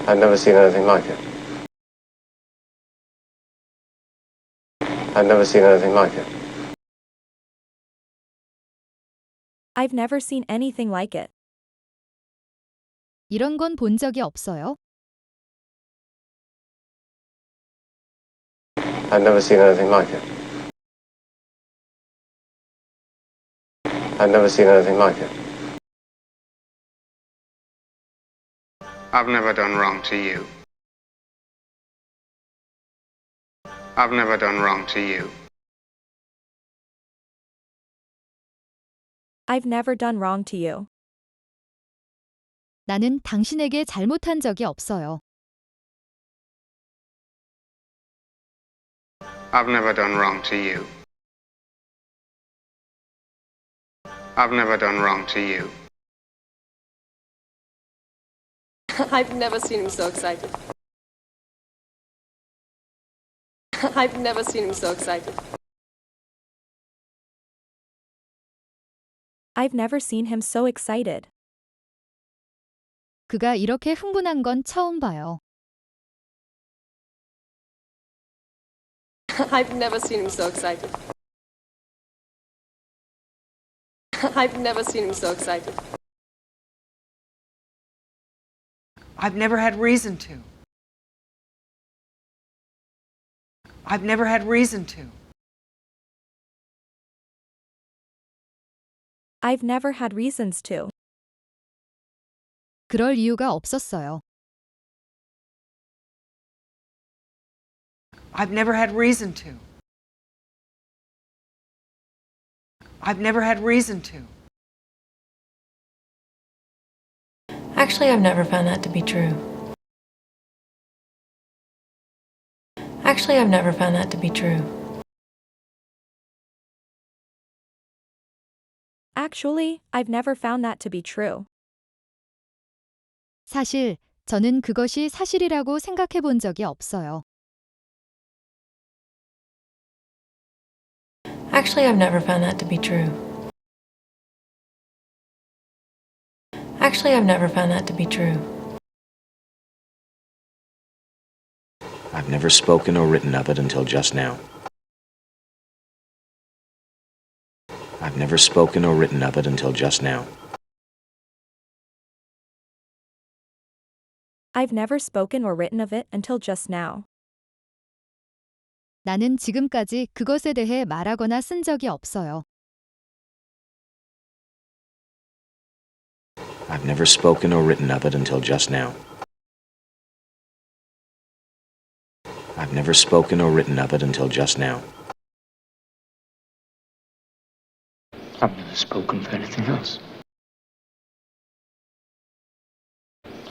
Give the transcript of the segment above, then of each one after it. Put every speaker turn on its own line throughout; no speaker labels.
I've never seen anything like it. I've never seen anything like it.
I've never seen anything like it.
이런 건 본 적이 없어요.
I've never seen anything like it. I've never seen anything like it.
I've never done wrong to you. I've never done wrong to you.
I've never done wrong to you.
나는 당신에게 잘못한 적이 없어요.
I've never done wrong to you. I've never done wrong to you.
I've never seen him so excited. I've never seen him so excited.
I've never seen him so excited.
그가 이렇게 흥분한 건 처음 봐요.
I've never seen him so excited. I've never seen him so excited.
I've never had reason to. I've never had reason to.
I've never had reasons to.
그럴 이유가 없었어요.
I've never had reason to. I've never had reason to.
Actually, I've never found that to be true. Actually, I've never found that to be true.
Actually, I've never found that to be true.
사실 저는 그것이 사실이라고 생각해 본 적이 없어요.
Actually, I've never found that to be true. Actually, I've never found that to be true.
I've never spoken or written of it until just now. I've never spoken or written of it until just now.
I've never spoken or written of it until just now.
나는 지금까지 그것에 대해 말하거나 쓴 적이 없어요.
I've never spoken or written of it until just now. I've never spoken or written of it until just now.
I've never spoken for anything else.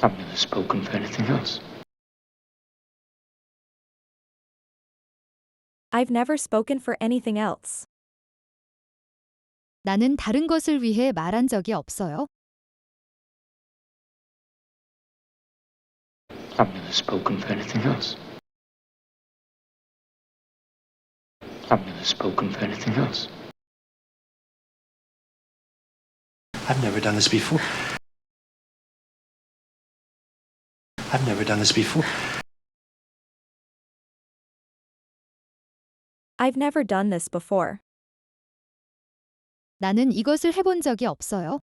I've never spoken for anything else.
I've never spoken for anything else.
나는 다른 것을 위해 말한 적이 없어요.
I've never spoken for anything else. I've never spoken for anything else.
I've never done this before. I've never done this before.
I've never done this before.
나는 이것을 해본 적이 없어요.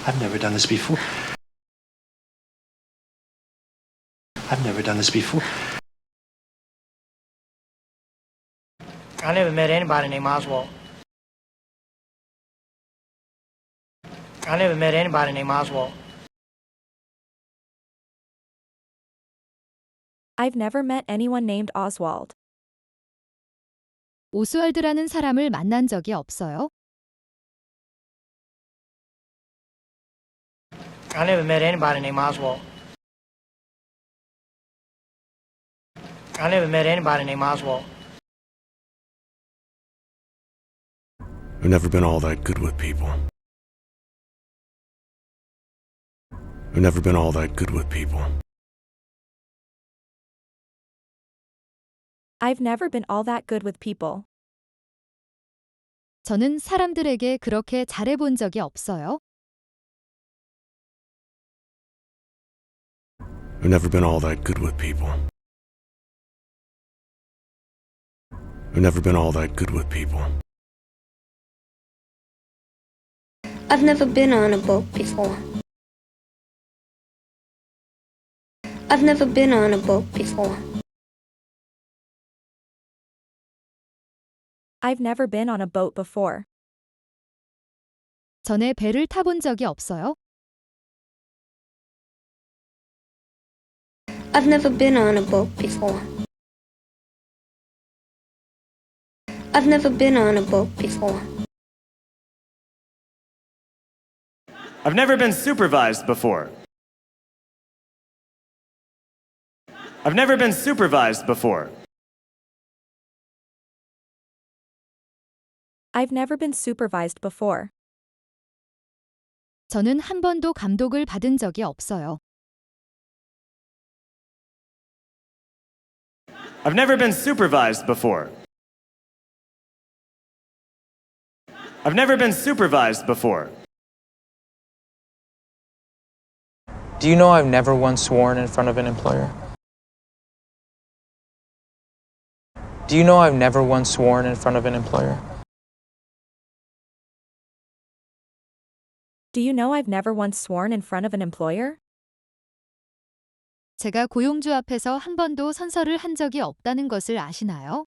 I've never done this before. I've never done this before.
I never met anybody named Oswald. I never met anybody named Oswald.
I've never met anyone named Oswald.
오스왈드라는 사람을 만난 적이 없어요.
I never met anybody named Oswald. I never met anybody named Oswald.
I've never been all that good with people. I've never been all that good with people.
I've never been all that good with people.
저는 사람들에게 그렇게 잘해본 적이 없어요.
I've never been all that good with people. I've never been all that good with people.
I've never been on a boat before. I've never been on a boat before.
I've never been on a boat before.
전에 배를 타본 적이 없어요?
I've never been on a boat before. I've never been on a boat before.
I've never been supervised before. I've never been supervised before.
I've never been supervised before.
저는 한 번도 감독을 받은 적이 없어요.
I've never been supervised before. I've never been supervised before.
Do you know I've never once sworn in front of an employer? Do you know I've never once sworn in front of an employer?
Do you know I've never once sworn in front of an employer?
제가 고용주 앞에서 한 번도 선서를 한 적이 없다는 것을 아시나요?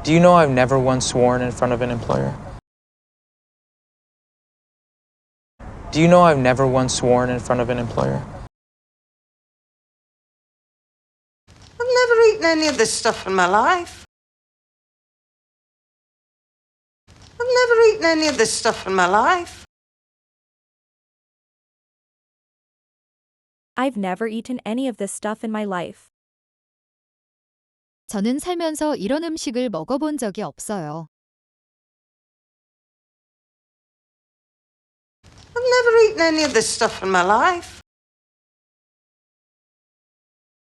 Do you know I've never once sworn in front of an employer? Do you know I've never once sworn in front of an employer?
I've never eaten any of this stuff in my life. I've never eaten any of this stuff in my life.
I've never eaten any of this stuff in my life.
저는 살면서 이런 음식을 먹어본 적이 없어요.
I've never eaten any of this stuff in my life.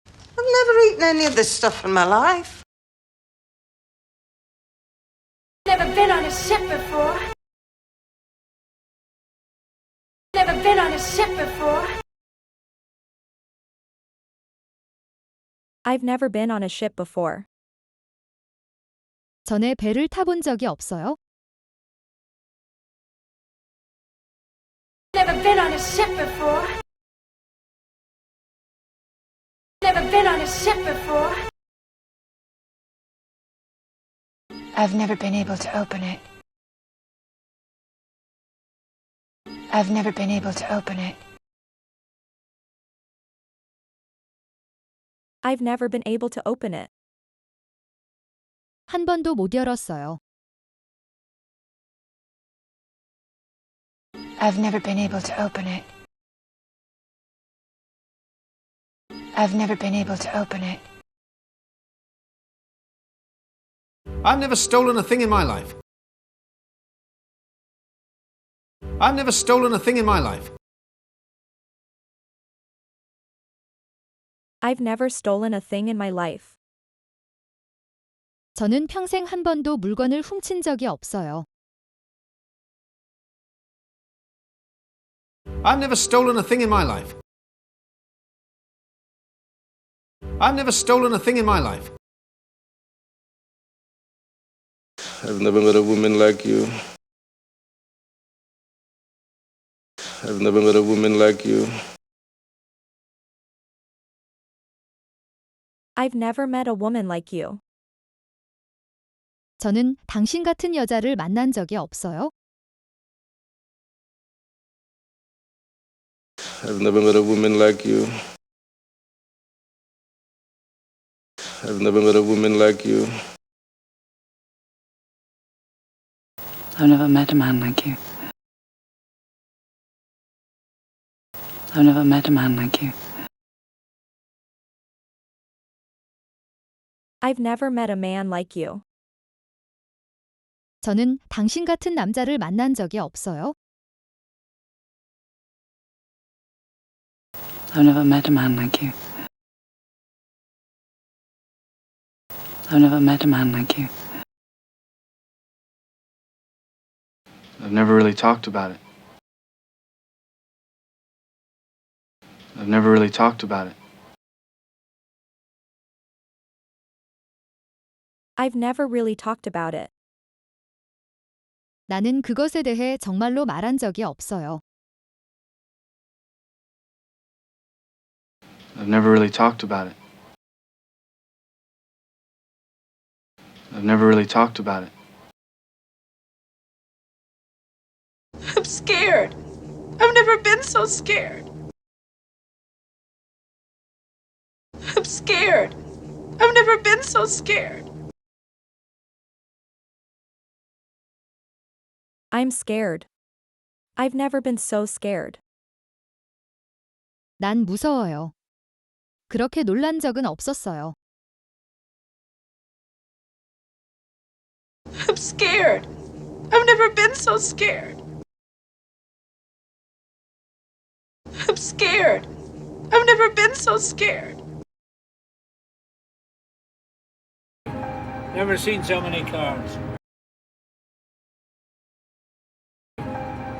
I've never eaten any of this stuff in my life.
Never been on a ship before. Never been on a ship before.
I've never been on a ship before.
전에 배를 타본 적이 없어요?
Never been on a ship before. Never been on a ship before.
I've never been able to open it. I've never been able to open it.
I've never been able to open it.
한 번도 못 열었어요.
I've never been able to open it. I've never been able to open it.
I've never stolen a thing in my life. I've never stolen a thing in my life.
I've never stolen a thing in my life.
저는 평생 한 번도 물건을 훔친 적이 없어요.
I've never stolen a thing in my life. I've never stolen a thing in my life.
I've never met a woman like you. I've never met a woman like you.
I've never met a woman like you.
저는 당신 같은 여자를 만난 적이 없어요.
I've never met a woman like you. I've never met a woman like you.
I've never met a man like you. I've never met a man like you.
I've never met a man like you.
저는 당신 같은 남자를 만난 적이 없어요.
I've never met a man like you. I've never met a man like you.
I've never really talked about it. I've never really talked about it.
I've never really talked about it.
나는 그것에 대해 정말로 말한 적이 없어요.
I've never really talked about it. I've never really talked about it.
I'm scared. I've never been so scared. I'm scared. I've never been so scared.
I'm scared. I've never been so scared.
난 무서워요. 그렇게 놀란 적은 없었어요.
I'm scared. I've never been so scared. I'm scared. I've never been so scared.
Never seen so many cars.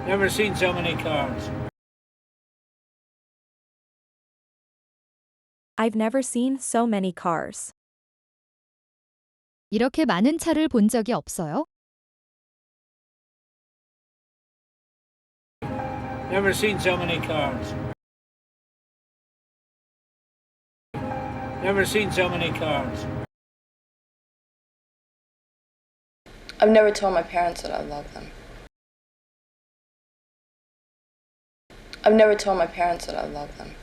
Never seen so many cars.
I've never seen so many cars.
이렇게 많은 차를 본 적이 없어요.
Never seen so many cars. Never seen so many cars.
I've never told my parents that I love them. I've never told my parents that I love them.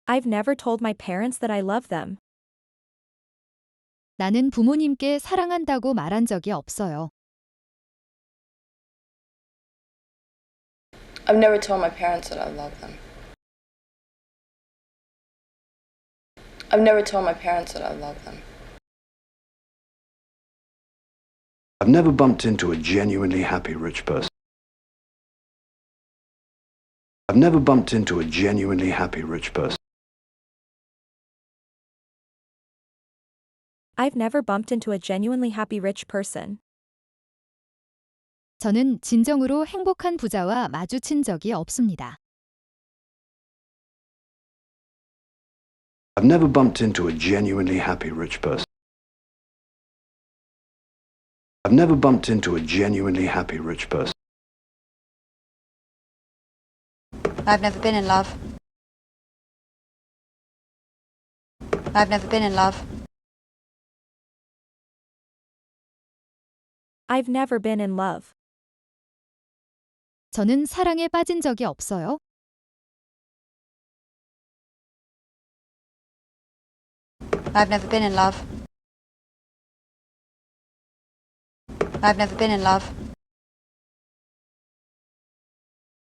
I've never told my parents that I love them.
나는 부모님께 사랑한다고 말한 적이 없어요.
I've never told my parents that I love them. I've never told my parents that I love them.
I've never bumped into a genuinely happy rich person. I've never bumped into a genuinely happy rich person.
I've never bumped into a genuinely happy rich person.
저는 진정으로 행복한 부자와 마주친 적이 없습니다.
I've never bumped into a genuinely happy rich person. I've never bumped into a genuinely happy rich person.
I've never been in love. I've never been in love.
I've never been in love.
저는 사랑에 빠진 적이 없어요.
I've never been in love. I've never been in love.